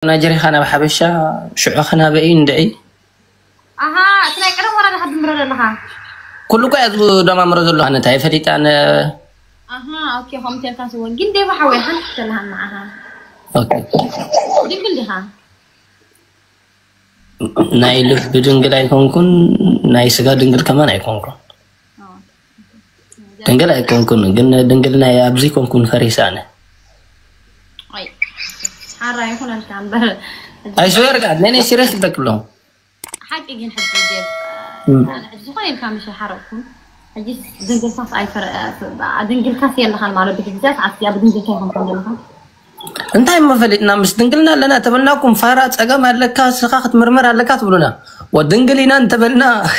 نجري خنا بحبشة شو خنا بين دعي. أها تلاقي كلام ورا لحد مرة لها. كله قاعد دام مرة له أنا تعرف فريت أنا. أها أوكي هم تلقى سووا جندي وحوي حنحط لها معها. أوكي. دي كلها. نايل بدنجل يكون ناي سجاد دنجل كمان يكون. دنجل يكون جن دنجلنا يا أبزي كون فريسانه. أي. حرة يكون الكامبر. أي سوير قاعد نيني سيرس بكلهم. حق يجين حد يجيب. زخاني كان مش حركهم. أجلس دنجل كاس أي فرق دنجل كاس يلا خان ماله بتجزاس عسيا بدنجل كيفهم كلهم. انتي ما فلتنا مش دنجلنا لنا تبلناكم فارات أجمع لك سخاخة مرمرة لك تبلونا ودنجلينا انت بلنا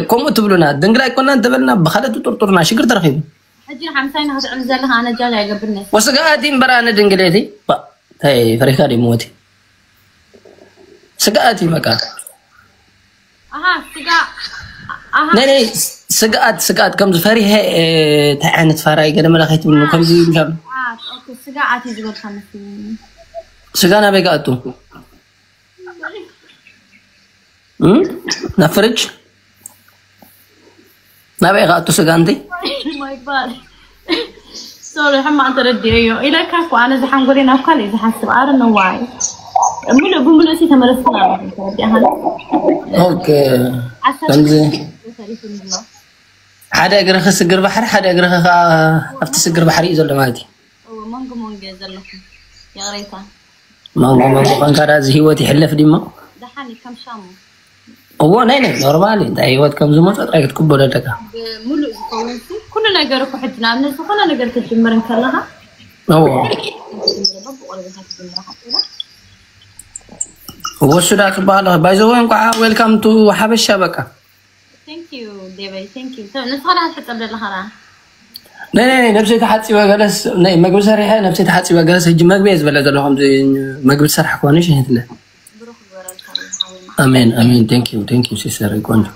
كم تبلونا دنجلا يكوننا انت بلنا بخلت تطرطرنا شكر ترخيب حجينا حمسين هذا عنزل لها أنا جالي قبلنا وسقاتي برانا دنجليتي هاي فريخاري موتي سقاتي مكان ني سقات كم زفاري هي تعانت فراي قد ما لقيت منه كم زي مشان اوكي سقاتي جبل خمسين سقانا بقاتو نفرج نبي قاتو سقانتي ماي جاد سوري هم عم تردي ايوه الى كاكو انا زي حنقولي نوكل اذا حسب I don't know why ملو سي تمرسنا اوكي كمزي حدا اقرا خسقر بحر حدا اقرا افت سقر بحر يزل مالتي مانجو زلكم يا غريطه مانجو كان كراز هيوتي حلف ديما دحاني كم شامو هو ناي نورمالي انت هيوت كم زمو تطريق تكبر دكا ملو كل نجار كو حدنا من كل نجار تجمر كلها هو شداك بالله بايزو وين قاع ويلكم تو حبشه بقى ثانك يو ديبي ثانك يو نسخنا حتى قبل الهرا ناي نفسي تحصي وجلس ناي مقبل سريحه نفسي تحصي وجلس هج مقبل يزبل زلهم زي مقبل سرح كونش هتله امين ثانك يو سيسر كونج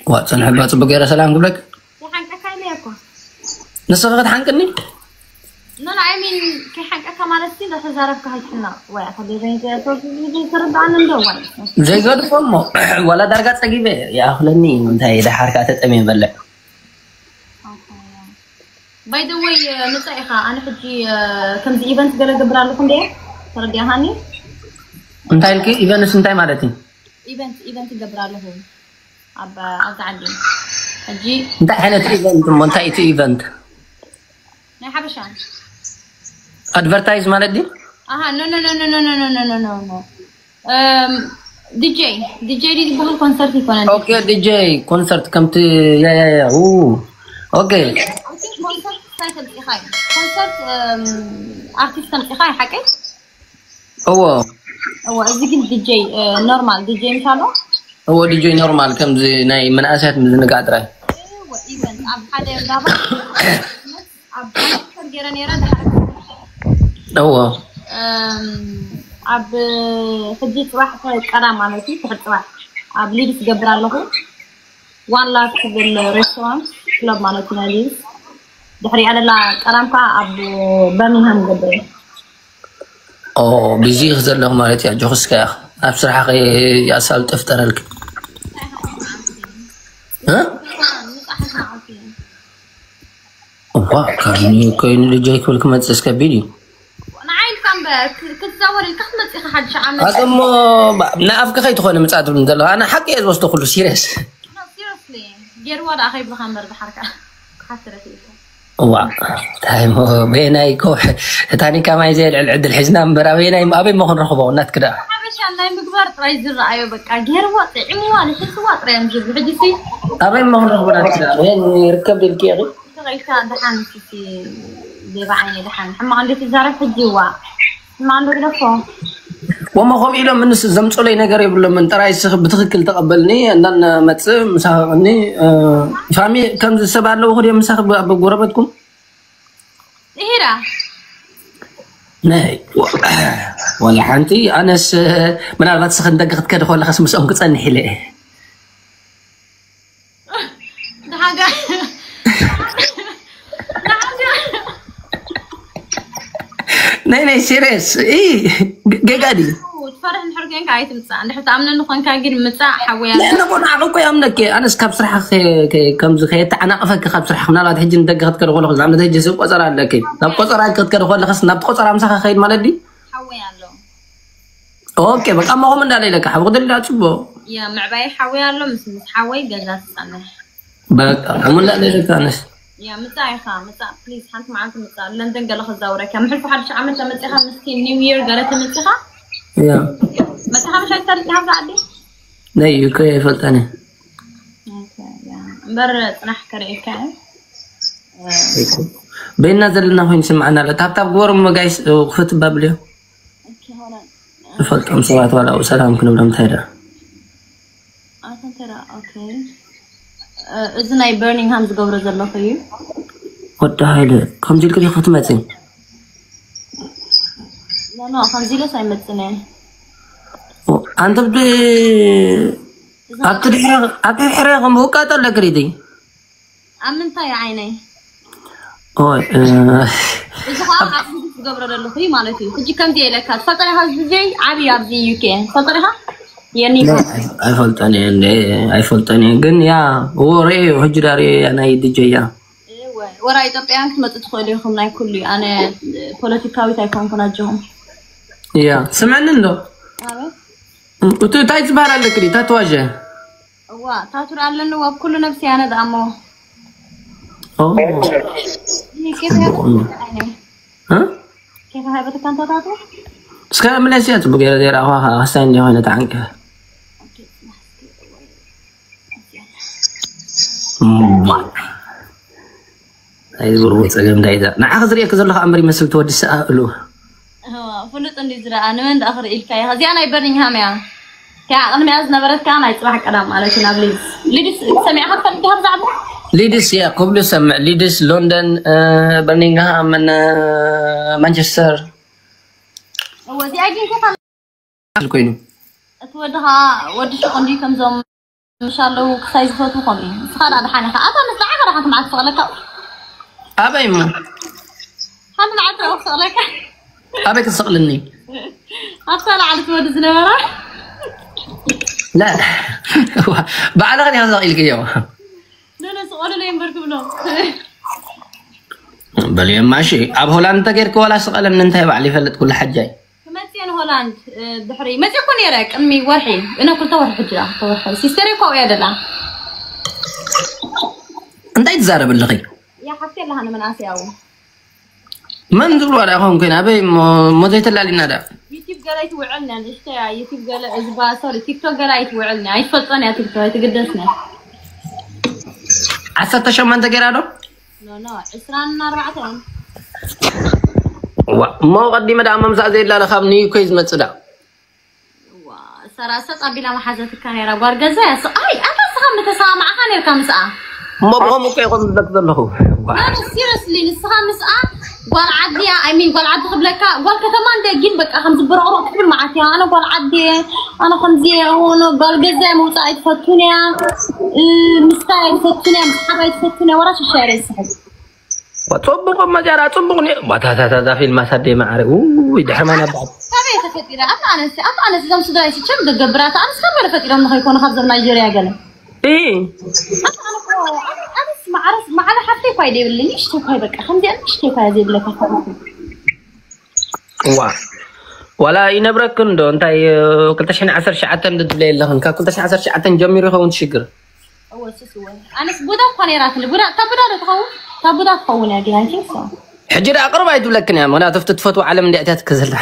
واتسن حبات بقيره سلام قبلك حنك كايليكو نسخت حنكني لا عمين كي حق أكملتي ده تزارك هاي حنا واحد يجي ترد عن الدواء زي قد فمو ولا درجات تجيبه يا أخلني أنت إذا حركات التمين بلع باي ذا واي نصيحة أنا حجي كم زي إيفنت قال قبل لكم ده ترد يا هاني أنت هلكي إيفنت أنت مالتي إيفنت قبل لهم أزعلني حجي أنت حنت إيفنت منتهي إيفنت يا حبشان ادفرتايز مالدي نو دي جي دي بقول كونسرت يكون اوكي دي جي كونسرت كمت يا اوه اوكي كونسرت سايكل اخاي كونسرت ارتست اخاي حكي هو ازيك دي جي نورمال دي جي مشالو هو دي جي نورمال كم زي ناي من اسات من نقاط راي ايوه ايفنت اب حدا دابا اب فرجيرا نيرا هو اب فجيت واحد قرام مالتي تحت واحد اب ليدس قبر له وان لاك بالريستورانت كلوب مالتي ليدس دحري على لا قرام كا اب برمنهام قبر بيزي خزل له مالتي جوخس كا بصراحه يا سال تفتر لك ها كان اللي جاي كل كم تسكب فيديو كتصور الكحمة إخا حد شعامل أقوم نافك خي تخوني متعدل من دلها أنا حقي أزوست كله سيريس seriously جير وضع أخي بخمر بحركة حتى رفيقه واو تايم بيناي كوح تاني كما يزيد العد الحزنان برا بيناي أبي ما هون رخبه ونات كده حبشان لا مقبر طريز الرأي بقى جير وضع عمواني شو وضع يمجد بحجسي أبي ما هون رخبه نات كده وين يركب الكيغي غيثان دحان في بعيني دحان حما عندي تزارع في الجوا ما عنده كده فوق وما هم إلى من زمت علي نجاري بل من ترى يسخ بتخكل تقبلني أن متس مساقني فامي كم سبعة لو هو مساق بقربتكم إهرا ناي ولا حنتي أنا من البات سخن دقت كده ولا خصم مسأم كتصني حلقة ده حاجة ناي سيريس اي جاجادي تفرح نحرقين كايت مصا نحن تامن نكون كاجين مصا حويا لا انا بقول عقوق يا امنك انا سكاب صراحه كم زخيت انا قفك خاب صراحه من لا تحجي ندغت كره ولا زعما تحجي سوق قصر عليك ناب قصر كره ولا خص ناب قصر امسخ خيد مالدي حويا له اوكي بقى ما هو من دالي لك حبق دل تشبو يا معباي حويا له مس حوي جزاس صنح بقى من لا لك انس يا متى خا متى بليز حنت معاك متى لندن قال خذ دورك كم حلف حد عمل متى مسكين نيو يير قالت متى يا متى مش هتعرف تعرف عندي ني كيف فلتني اوكي يا مبر صنح كريك بين نزل لنا وين سمعنا لا تاب غورم جايس وخت بابليو اوكي هنا فلتم صلاه ولا سلام كنا بلم تهدا ترى اوكي isn't I Birmingham زغبر زلو فيو ودا هايله كم جيل كلي ختمتين لا خمزيله سايمتني انت بدي اكثر غم وقات ولا كريدي امنت يا عيني اوه اذا خاف زغبر زلو فيو مالتي تجي كم دي لك فطري هازجي عبي ابزي يوكي فطريها يعني اي فلتني قن يا وري وحجراري انا يدجيا ورا إثيوبيان كنت تدخليهم ناي كلي أنا بوليتيكاوي تايكون كناجهم يا سمعنا له وتو تايز بار على كري تاتواجه وا تاتور على انه وبكل نفسي انا دامو كيف ها كيف هاي بتكون تاتو سكان ماليزيا تبغى دير اخوها حسين اللي هنا تعنك اي زروت سلام دايدا نعا خزري كزلخ امري مسل تودي سالو فلت اندي زرا انا من اخر الكاي هذي انا برنينغهام يا انا ماز نبرت كان يصبح قدام على نابلس ليدس سمعها فلتها زعبه ليدس يا قبل سمع ليدس لندن برنينغهام من مانشستر هو دي اجي كيف الكوينو اتودها ودش عندي كم زوم ان شاء الله كسايز فوتو قمي صار هذا حنا انا نسمع راح معك صغلك ابي ما انا معك صغلك ابيك تصقلني اطلع على تود زنوره لا بعلغني هذا اليوم لا سؤال لي بركب له بل ماشي اب هولاند تغيرك ولا سقل من انت بعلي فلت كل حاجه متين هولاند بحري ما تكون يراك امي ورحي انا كنت اروح حجره توحي سيستري كو يا دلا انت تزارب اللغي يا حكي لها انا من اسيا من دول ولا هم كان ابي ما زيت اللي نادا يوتيوب قالت وعلنا الاشتراك يوتيوب قال ازبا سوري تيك توك قالت وعلنا اي فطني تيك توك تقدسنا عسى شو ما انت قرادو لا اسران 4 ما قدي مدام ممزع زي لا خامني كويس متصدا وا سراسه قبيله ما حزت الكاميرا غرغزه اي انا صخم متسامع خاني كم ساعه ما بهم كي يقوم بدك له انا سيريسلي نصها مساء قال عدي اي مين قال عدي قبلك قال كمان دقين بقى خمس برعور كبر معتي انا قال عدي انا خمزيه هون قال جزا موسى يتفتوني مستاي يتفتوني مصحبه يتفتوني وراش الشارع السحب وتصبغ ما جرى تصبغني وتاتا في المسد ما عرف يدحر ما نبعد تبي تفتيره انا زم سداي كم دغبرات انا استمر فتيره ما يكون خبز نيجيريا قال ايه انا عرس ما على حتى فايده باللي نشتي فاي بقى خمدي انا نشتي فاي زي لك وا ولا ينبرك كندو انت كنت شحن 10 ساعات مدد بليل لهن كنت شحن 10 ساعات جمير يخون تشجر هو سسوي انا سبودا قنيرات اللي بودا تبدا تخون يا جيران كيف صار حجر اقرب يدول لك يا ما تفتفت وعلم اللي اتاتك زله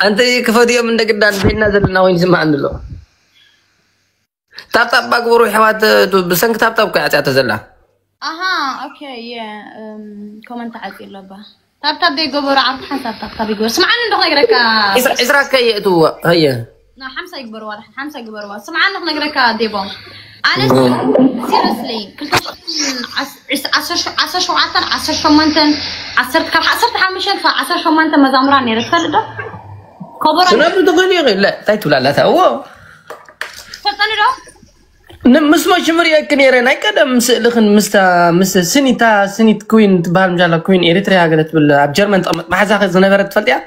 انت كفودي يوم من قدام بينا زلنا وين سمع عنده تاب باقورو حوات بسنك تاب كاعت تزلا اها اوكي يا كومنت عادي لبا تاب دي غبر عرض حسب تاب يقول سمعنا ندخل نقرك اسرا كيتو هيا نا حمسه يكبر واحد حمسه يكبر واحد سمعنا ندخل نقرك ديبو انا سيريسلي كنت 10 شوعات 10 شمنتن 10 كم 10 حامشن ف 10 شمنتن مزامران يرتفلد كبر شنو بدو غير لا تايتو لا هو فتني لو نمس ما شمر يكن يرين أي كده مسلخن سنيت كوين تبهر مجالا كوين إريتريا قالت بالله بجرمن ما حد أخذ زنفرت فلتيا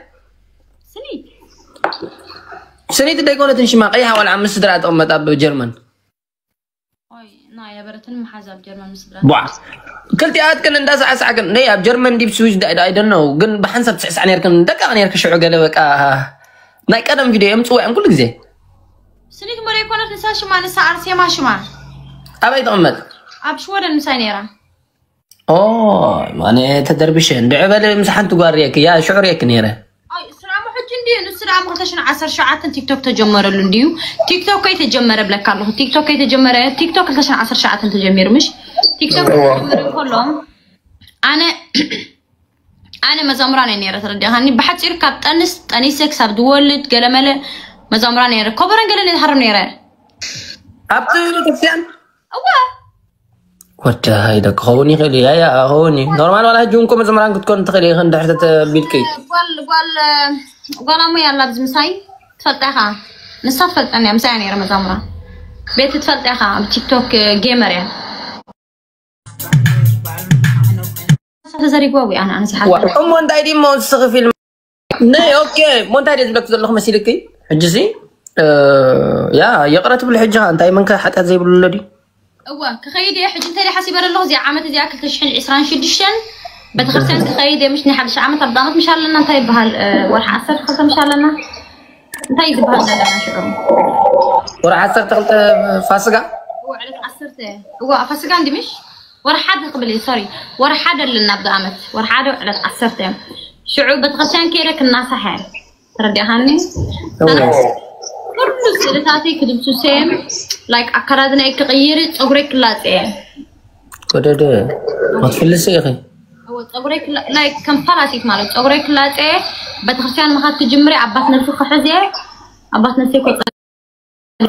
سنيت ده يقولون تنشي أيها ولا عم مسدرات أمة أب بجرمن يا برتن محازب جرمن مسدرات بوا كلتي عاد كن نداس عساكن نيا بجرمن ديب سويج دا I don't know جن بحنسب تسعس عنير كن دكا عنير كشعو قال بك ناي كلام فيديو يمسوا عن كل جزء سنيت مرة يكون نسا شما نسا عرسيا ما شما أبي تأمل أبشور المسانيرة ماني تدربشين دعبة مسحن تقاريك يا شعوريك نيرة أي سلام حجندي نسلام قلتشن 10 ساعات تيك توك تجمر اللنديو تيك توك كي تجمر بلاك الله تيك توك كي تجمر تيك توك قلتشن 10 ساعات تجمر مش تيك توك تجمر كلهم أنا مزامراني نيرة تردي هاني بحث إركب أنيسك سبد ولد قلمله مزامراني نيرة كبرن قلني الحرم نيرة أبتو تكسيان أوه وتا هيدا خوني خلي يا هوني نورمال ولا جونكم زمان كنت كنت خلي خن تحت بيلكي قال أمي يلا بزمساي تفتحها نصف أنا مساني رمضان بيت تفتحها بتيك توك جيمر يعني تزاري قوي أنا سحبت وأم دايدي مون فيلم ناي أوكي مون دايدي بلك تقول لهم مسيلكي حجزي يا يقرأت بالحجة أنت أي منك حتى زي بالولدي أوه كخيدي حج أنت اللي حاسب الله زي عامة زي أكل تشحن عسران شدشن بتخرسين كخيدي مش نحب عامة تبضانت مش هلنا أنت بهال ورح عسر خلص مش هلنا أنت يجي بهال لا شعور ورح عسر تغلط فاسقة وعلى عسرته هو فاسقة عندي مش ورح حد قبلي سوري ورح حد اللي نبدأ عمت ورح حد على عسرته شعور بتخرسين كيرك الناس حال تردي هاني كل سيرتاتي كدبتو سيم لايك أكرادنا كغير صغرك لازم كده ما تفلسي يا أخي هو صغرك لايك كم فراسيك مالك صغرك لازم بتخشان ما خدت تجمري عبات نفسك خزي عبات نفسك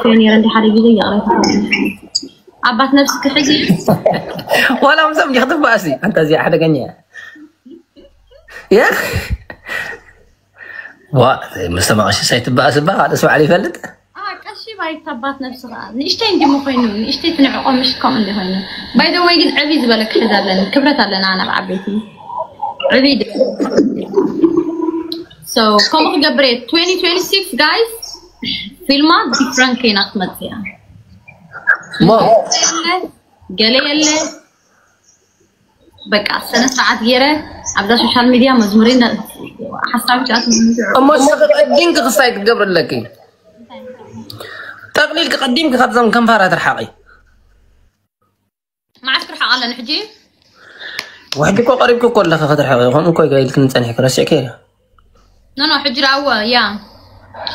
كوني رندي حريقي زي عبات نفسك خزي ولا مسام يخطف باسي أنت زي أحد قنيا يا مستمع شي سايت باس بقى اسمع علي فلت كشي باي تبات نفسها نشتي ندي مو خينو نشتي تنعقو مش كم اللي هنا باي ذا واي قد عبيد بالك حزاب لنا كبرت لنا انا بعبيتي عبيد سو كم قبريت 2026 جايز فيلمات ديفرنت كينات متيا ما قال بقى سنه ساعات غيره عبدا سوشيال ميديا مزمورين حسابي جات اما قديمك قصايك قبر لك تقليلك قديمك خدزم كم فارات الحقي ما عرفت رح على نحجي وحدك قريبك كل لك خاطر حقي هم كوي قايل لك نصنحك راسي كيرا نو حجر اول يا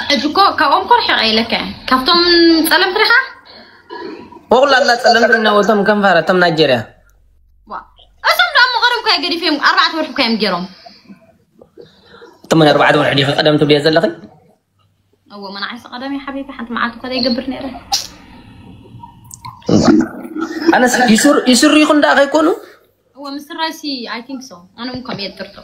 حجكو كاوم كل حقي لك كفتم سلمت ريحه والله لا سلمت لنا وتم كم فارات تم نيجيريا كاي قدي فيهم 4 ورح كاي مجرم ثمن 4 ورح دي قدمت بلي زلخي هو ما نعيس قدمي حبيبي حتى معاك كذا يقبرني انا يسر يكون دا غيكونوا هو مستر راسي اي ثينك سو انا ممكن يترتو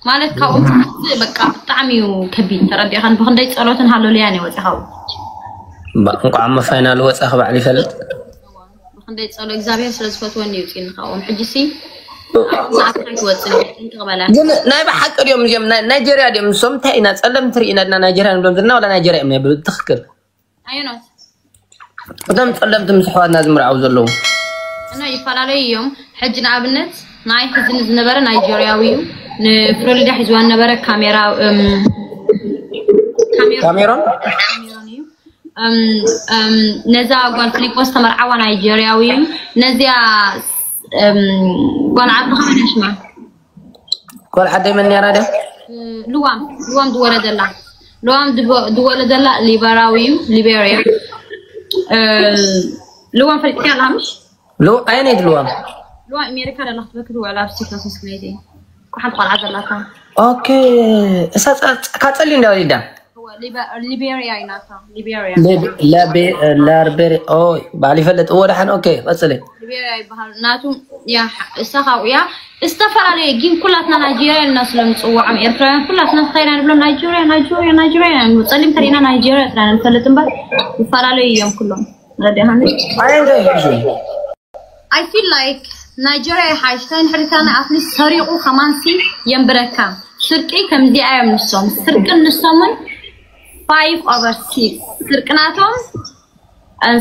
مالك كاوم بقى طعمي كبير تردي خان بخندي صلوتن هالو لياني وصحاو بقى عم فاينال وصخ بعلي فلت بخندي صلو اغزابير سلسفت وني يوتين خاوم حجسي ناي بحق اليوم نيجيريا اليوم سمتها إن أتسلم تري إن نيجيريا نبلغنا ولا نيجيريا من يبلغ تخكر أيونات قدام تسلم تمسحوا ناس مرعوز اللهم أنا يفعل علي يوم حجنا عبنت ناي حزن زنبرة نيجيرياوي نفرولي ده حزوان نبرة كاميرا نزا قال فليك وسط مرعوا نيجيرياوي نزيا قال عبد الخالد اسمع قال حد من يراده لوام دولة دلا لوام دولة دلا ليبيريا لوام في الكلام مش لو أين لوام أمريكا لا تفكروا على بسيطة سكليتي واحد قال عبد الله كان أوكي أساس كاتلين دولة ليبيريا يناتا ليبيريا أوه بعلي فلت أول حن أوكي بس ليه ليبيريا بحال ناتو يا سخاو يا استفر عليه جيم كلاتنا نيجيريا الناس لم تصوع عم إيرترا كلاتنا خيرنا بلو نيجيريا نتسلم ترينا نيجيريا ترى نفلت نبى يفعل عليه يوم كلهم I feel like Nigeria حاجتين حركان أصلي سرقوا خمانسي ينبركان سرقي كم دي أيام نصهم سرقن نصهم 5/6 سرقناتهم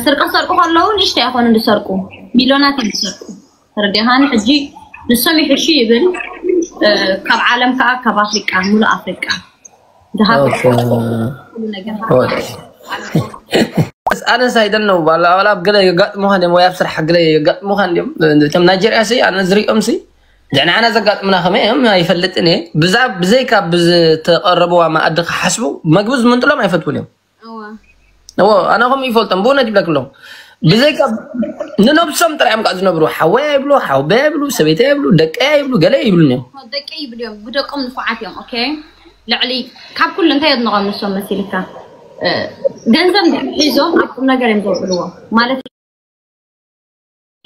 سرقوا خلون إيش تأخذون اللي سرقوا مليونات اللي سرقوا ترديهان حجي نصهم يحشي يبل كاب عالم كاب أفريقيا مول أفريقيا ده بس أنا سايدنا ولا بقدر يقط مهندم ويفسر حق لي يقط مهندم تم نيجيريا سي أنا زري أمسي يعني أنا زقط من خميم ما يفلتني بزاب بزيك بز تقربوا ما أدق حسبوا مجوز من طلع ما يفتوني أنا هم يفلتم بونا جيب لك لهم بزيك ننبسم ترى أم قاعد نبرو حوابلو حوبابلو سبيتابلو دكايبلو قلي يبلوني دكاي يبلو بدكم نفعاتهم أوكي لعلي كاب كل انت يدنا من السوم مسيلك جنزم حيزو أكون نجارين زوجلوا مالك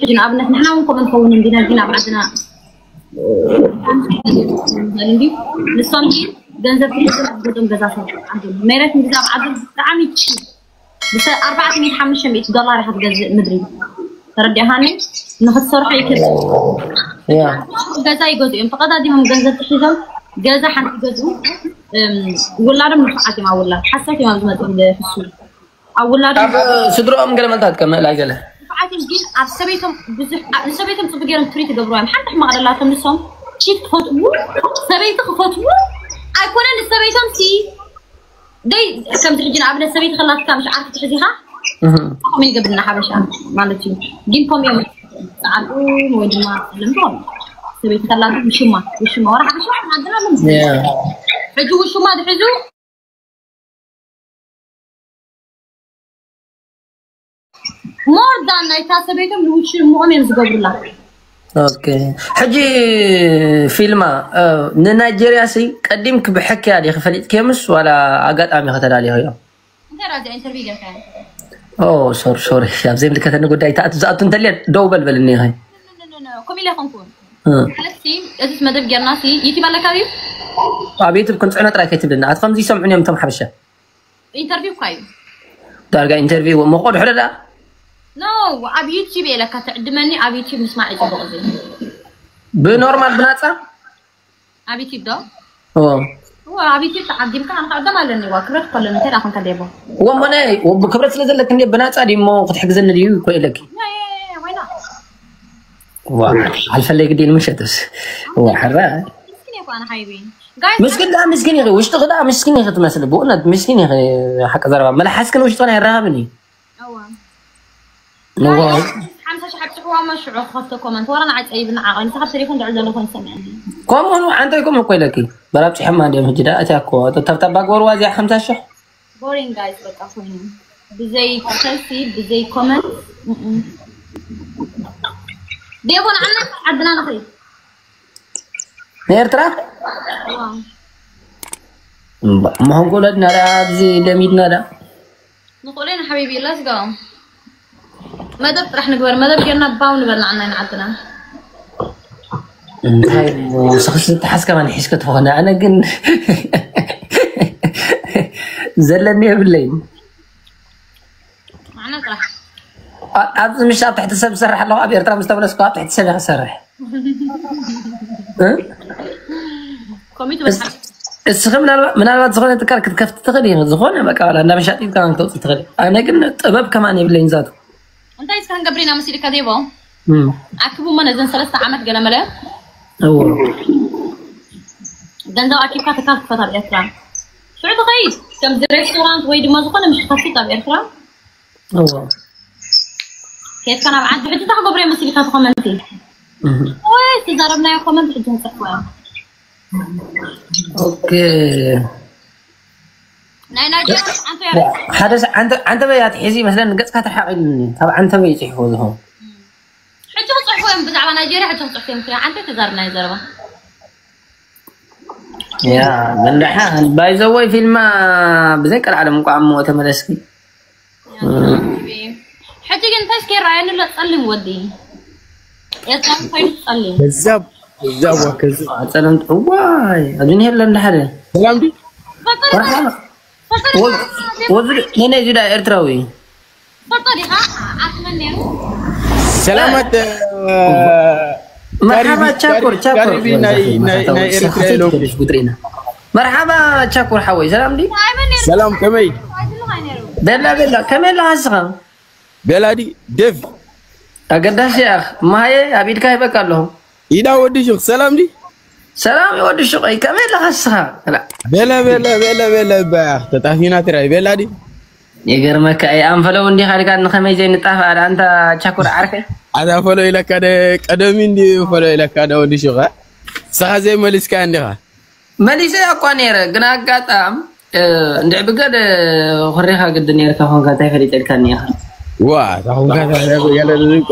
جينا أبنا نحنا ونكون نكون جينا بعدنا عندي نصني جنزم حيزو بدهم جزاسة عندهم ميرت نجزا عدد عامي تشي بس 450 $500 حق جز مدري تردي هاني ناخذ صرحة كذا جزا يجوز يوم فقط هذه هم جنزم حيزو جزا حنك جزو ولا رم نفعتي مع ولا حسيتي ما زمت في السوق أو ولا رم صدروا أم قال ما تهت كم لا قاله نفعتي جين سبيتهم بزح سبيتهم تبقين تريد تدبرون حتى ما قال لا تمسهم شيء خطوة سبيت خطوة أكون أنا سبيتهم سي داي كم تريدين قبل سبيت خلاص كم مش عارفة تحزيها من قبلنا حبشة مالتي جينكم يوم تعالوا وين ما لمدون سبيت خلاص مش ما ورا حبشة عندنا من حجو شو ما حجو more than يتاسبيتهم لوش المؤمن زقبر الله اوكي حجي فيلما نيجيريا سي قديمك بحكي عليه خفليت كيمس ولا اقاطامي ختل عليه يوم انت راجع انترفيو كان اوه سوري يا زي اللي كتبنا قداي تاعت انت اللي دو بلبلني هاي نو كومي لا خنكون حلقتي اسم مدب جرناسي يتي بالكاوي ابيت بكون صحنا ترى كاتب لنا اتخم زي سمعوني يوم تم حبشه انترفيو كاي دارجا انترفيو مقود حدا نو ابي يوتيوب لك تعدمني ابي يوتيوب نسمع يجبغزي بنورمال بناصا ابي يوتيوب دو هو ابي يوتيوب تعدم كان قدام لاني واكرت كل انت راح كديبو ومناي وبكبرت لزلك اني بناصا ديمو تحجزن ديو كويلك وينا على الفليق دي المشتس هو حرا أنا حبيبي مسكين لا مسكين يا اخي وش تغدا مسكين يا اخي تمثل بقولنا مسكين يا اخي حق زربا ما حاسس كان وش تغني يرهبني نوا حمسه شحال تقوا ما شعور خفت كومنت ورانا عاد ايبنا عقل صاحب تليفون دعوا لكم سمعني كومون عندكم كويلكي برابش حما ديم هجدا اتاكو تبتب باغور وازي 5 شح بورين جايز بقى فين بزي تشيلسي بزي كومنت ديبون عنك عدنا نخي نيرترا ما هو قولنا لا زي دميدنا لا نقولين حبيبي ليتس جو مدب راح نقول مدب جينا باون بلنا عنا عدنا هاي وسخص تحس كمان حس كتفونا انا قن زلني بالليل معنا راح أبز مش تحت السبب سرح الله أبي أرترى مستقبل سكوات تحت السبب سرح. كوميت السخم من الوقت زخونة تكرك كفت تغلي زخونة بقى ولا أنا مش عارف كمان توصل تغلي أنا قلنا طباب كمان يبلين زاد. أنت إذا كان قبرينا مسيرك كذيبه. أكتبوا من إذا 3 عامات قال ملا. جندا أكيد كاتك فترة إسرائيل. شو عندك غير؟ كم ريستورانت ويد ما زخونة مش خفيفة بإسرائيل. كيف كان عاد حتى تاخذ بري مسيرك كومنتي. وين تجربنا يا كومنت حتى نسقوا. اوكي نانا جا انت انت بيات حزي مثلا قص كتحقلني طبعا انت بيصحوا لهم حتى تصحوا بزعما نيجيريا حتى تصحوا انت تزارنا يزربا يا من دحان باي زوي فيلم بذكر العالم قام تملسكي حتى انت سكير راين لا تصلي ودي يا سلام فين تصلي بالزب وكذا سلام واي الدنيا هلا نحره سلام دي وزر هنا جدا ارتراوي فطريقة أتمنى سلامات مرحبا تشاكر مرحبا تشاكر حوي سلام دي سلام كمي بلا كمي لا هسخا بلا دي ديف أقداش يا أخ ما هي أبيد كاي بكالهم إذا ودي شو سلام دي سلام يودي شو أي كمي لا هسخا لا بلا باخ تتعرفين ترى بلا دي يقرمك أي أم فلو ندي خارج عن خميس زين نتعرف على أنت تشاكر عارفه أنا فلو إلى كده قدمين دي فلو إلى كده ودي شو غا سهزة ماليس كان ده ماليسي أكو نير جنا قطعم ندع بقد خريها قد نير كهون قطعي فريد الكنيا واه كهون قطعي يلا